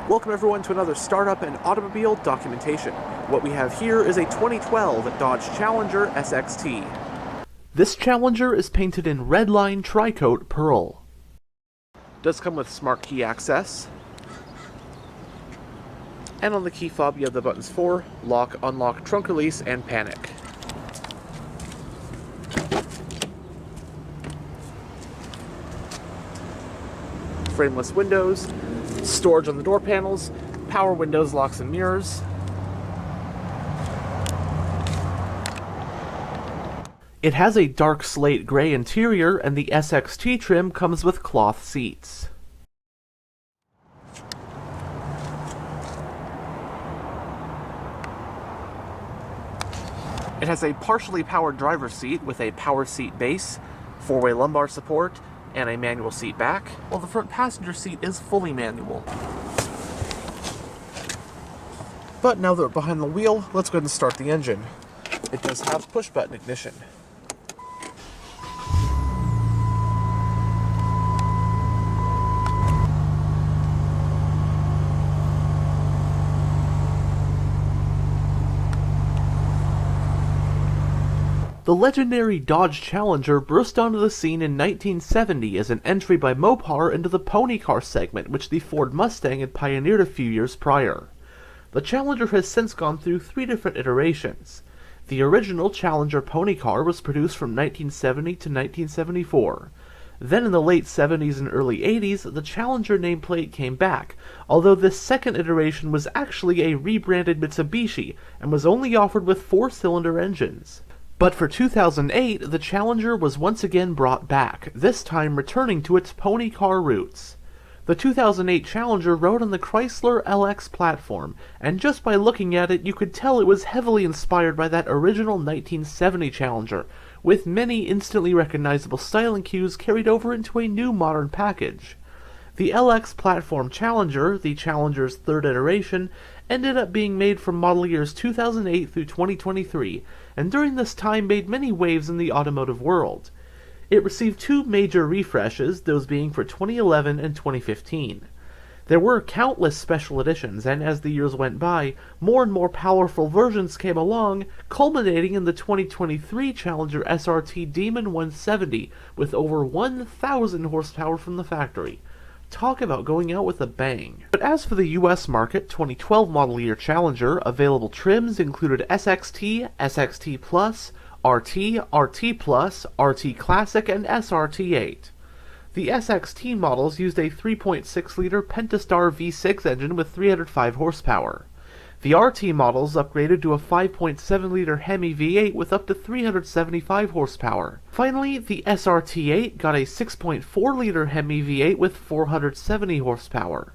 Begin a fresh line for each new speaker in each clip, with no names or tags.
Welcome everyone to another startup and automobile documentation. What we have here is a 2012 Dodge Challenger SXT.
This Challenger is painted in Redline Tricoat Pearl.
Does come with smart key access. And on the key fob you have the buttons for lock, unlock, trunk release, and panic. Frameless windows, storage on the door panels, power windows, locks, and mirrors.
It has a dark slate gray interior, and the SXT trim comes with cloth seats.
It has a partially powered driver's seat with a power seat base, four-way lumbar support, and a manual seat back, while the front passenger seat is fully manual. But now that we're behind the wheel, let's go ahead and start the engine. It does have push-button ignition.
The legendary Dodge Challenger burst onto the scene in 1970 as an entry by Mopar into the pony car segment, which the Ford Mustang had pioneered a few years prior. The Challenger has since gone through three different iterations. The original Challenger pony car was produced from 1970 to 1974. Then in the late 70s and early 80s, the Challenger nameplate came back, although this second iteration was actually a rebranded Mitsubishi and was only offered with four-cylinder engines. But for 2008, the Challenger was once again brought back, this time returning to its pony car roots. The 2008 Challenger rode on the Chrysler LX platform, and just by looking at it you could tell it was heavily inspired by that original 1970 Challenger, with many instantly recognizable styling cues carried over into a new modern package. The LX platform Challenger, the Challenger's third iteration, ended up being made from model years 2008 through 2023, and during this time made many waves in the automotive world. It received two major refreshes, those being for 2011 and 2015. There were countless special editions, and as the years went by, more and more powerful versions came along, culminating in the 2023 Challenger SRT Demon 170 with over 1,000 horsepower from the factory. Talk about going out with a bang. But as for the US market, 2012 model year Challenger, available trims included SXT, SXT Plus, RT, RT Plus, RT Classic, and SRT8. The SXT models used a 3.6-liter Pentastar V6 engine with 305 horsepower. The RT models upgraded to a 5.7-liter Hemi V8 with up to 375 horsepower. Finally, the SRT8 got a 6.4-liter Hemi V8 with 470 horsepower.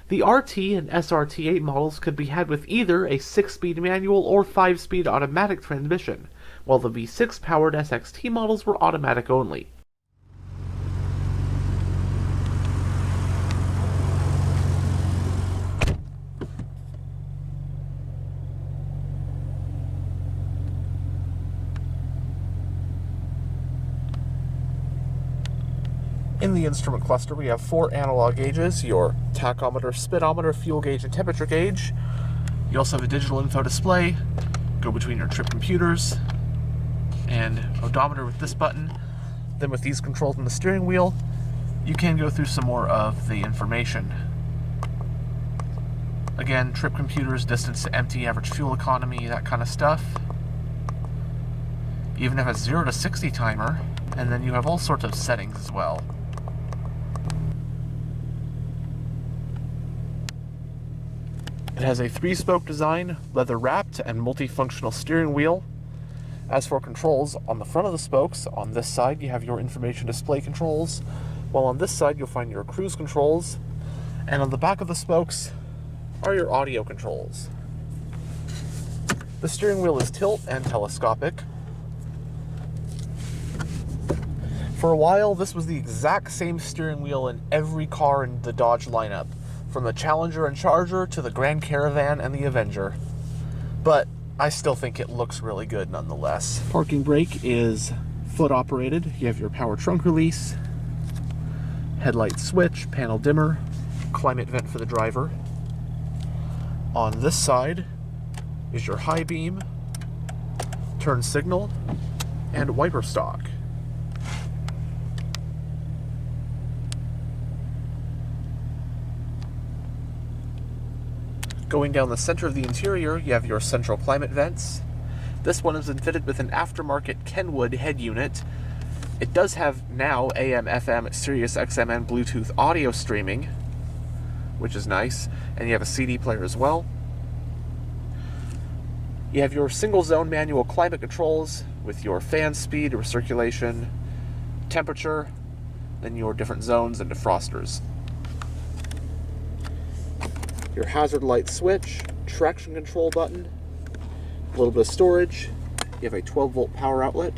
The RT and SRT8 models could be had with either a 6-speed manual or 5-speed automatic transmission, while the V6-powered SXT models were automatic only.
In the instrument cluster, we have four analog gauges, your tachometer, speedometer, fuel gauge, and temperature gauge. You also have a digital info display, go between your trip computers, and odometer with this button. Then with these controls on the steering wheel, you can go through some more of the information. Again, trip computers, distance to empty, average fuel economy, that kind of stuff. You even have a 0 to 60 timer, and then you have all sorts of settings as well. It has a 3-spoke design, leather-wrapped, and multifunctional steering wheel. As for controls, on the front of the spokes, on this side you have your information display controls, while on this side you'll find your cruise controls, and on the back of the spokes are your audio controls. The steering wheel is tilt and telescopic. For a while, this was the exact same steering wheel in every car in the Dodge lineup, from the Challenger and Charger to the Grand Caravan and the Avenger. But I still think it looks really good nonetheless. Parking brake is foot operated. You have your power trunk release, headlight switch, panel dimmer, climate vent for the driver. On this side is your high beam, turn signal, and wiper stock. Going down the center of the interior, you have your central climate vents. This one has been fitted with an aftermarket Kenwood head unit. It does have now AM, FM, Sirius XM, and Bluetooth audio streaming, which is nice, and you have a CD player as well. You have your single zone manual climate controls with your fan speed, recirculation, temperature, then your different zones and defrosters. Your hazard light switch, traction control button, a little bit of storage. You have a 12-volt power outlet.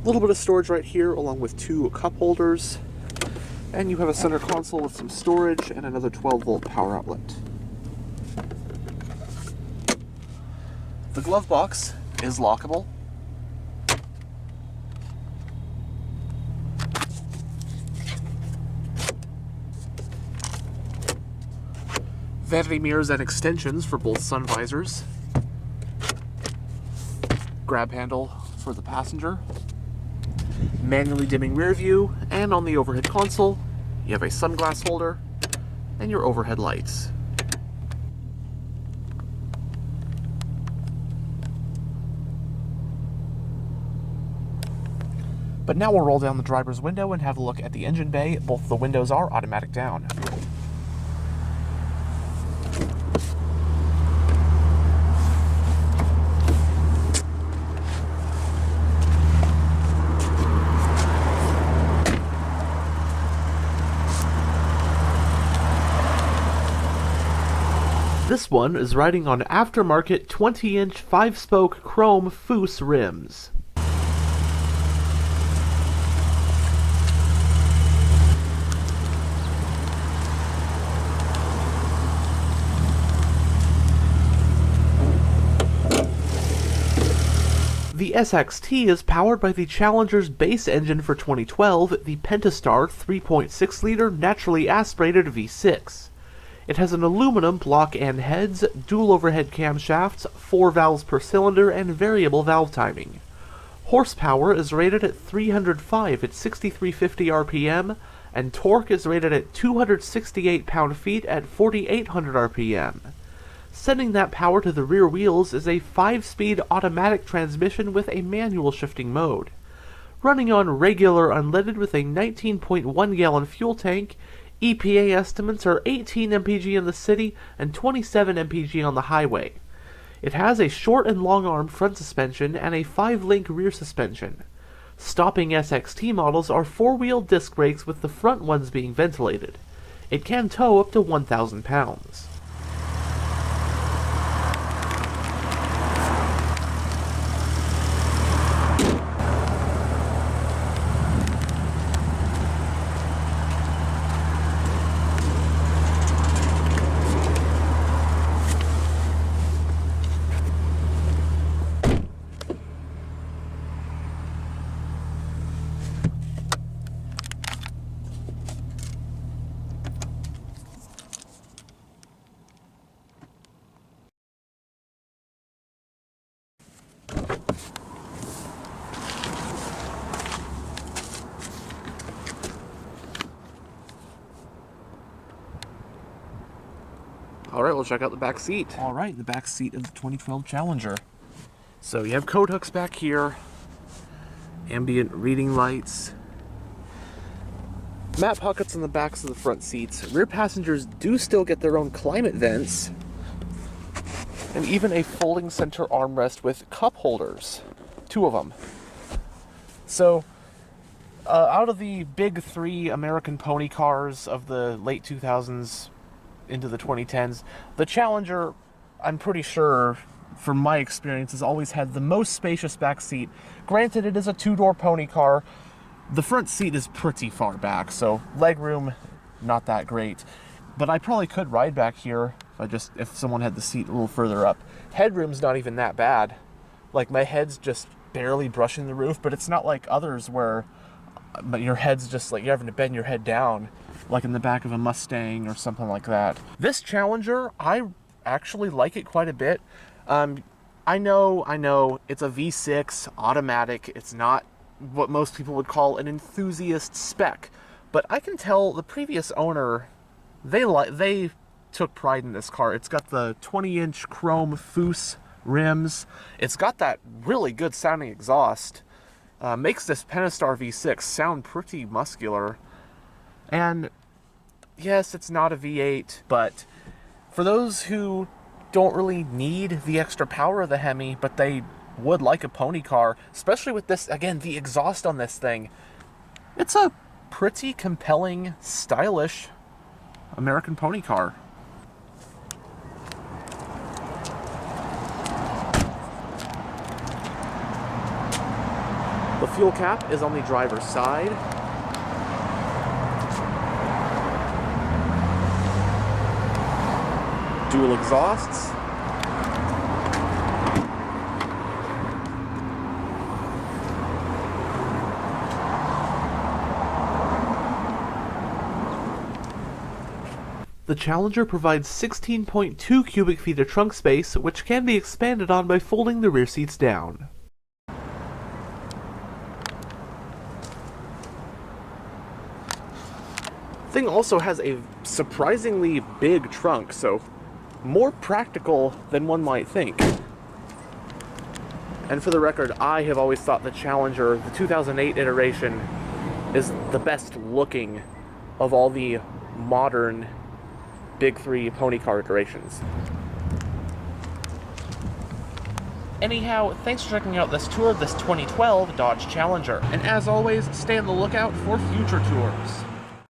A little bit of storage right here, along with 2 cup holders. And you have a center console with some storage and another 12-volt power outlet. The glove box is lockable. Vanity mirrors and extensions for both sun visors. Grab handle for the passenger. Manually dimming rear view, and on the overhead console, you have a sunglass holder and your overhead lights. But now we'll roll down the driver's window and have a look at the engine bay. Both the windows are automatic down.
This one is riding on aftermarket 20-inch 5-spoke chrome Foose rims. The SXT is powered by the Challenger's base engine for 2012, the Pentastar 3.6-liter naturally aspirated V6. It has an aluminum block and heads, dual overhead camshafts, 4 valves per cylinder, and variable valve timing. Horsepower is rated at 305 at 6,350 RPM, and torque is rated at 268 pound-feet at 4,800 RPM. Sending that power to the rear wheels is a 5-speed automatic transmission with a manual shifting mode. Running on regular unleaded with a 19.1-gallon fuel tank, EPA estimates are 18 mpg in the city and 27 mpg on the highway. It has a short and long arm front suspension and a 5-link rear suspension. Stopping SXT models are 4-wheel disc brakes with the front ones being ventilated. It can tow up to 1,000 pounds.
Alright, we'll check out the back seat. Alright, the back seat of the 2012 Challenger. So you have coat hooks back here, ambient reading lights, mat pockets on the backs of the front seats. Rear passengers do still get their own climate vents, and even a folding center armrest with cup holders. 2 of them. So, out of the big 3 American pony cars of the late 2000s into the 2010s, the Challenger, I'm pretty sure, from my experience, has always had the most spacious back seat. Granted, it is a 2-door pony car. The front seat is pretty far back, so legroom, not that great. But I probably could ride back here if someone had the seat a little further up. Headroom's not even that bad. Like, my head's just barely brushing the roof, but it's not like others where your head's just like you're having to bend your head down, like in the back of a Mustang or something like that. This Challenger, I actually like it quite a bit. I know, it's a V6 automatic. It's not what most people would call an enthusiast spec, but I can tell the previous owner, they took pride in this car. It's got the 20-inch chrome Foose rims. It's got that really good sounding exhaust. Makes this Pentastar V6 sound pretty muscular. And yes, it's not a V8, but for those who don't really need the extra power of the Hemi, but they would like a pony car, especially with this, again, the exhaust on this thing, it's a pretty compelling, stylish American pony car. The fuel cap is on the driver's side. Dual exhausts.
The Challenger provides 16.2 cubic feet of trunk space, which can be expanded on by folding the rear seats down.
The thing also has a surprisingly big trunk, so more practical than one might think. And for the record, I have always thought the Challenger, the 2008 iteration, is the best looking of all the modern Big 3 pony car iterations. Anyhow, thanks for checking out this tour of this 2012 Dodge Challenger, and as always, stay on the lookout for future tours.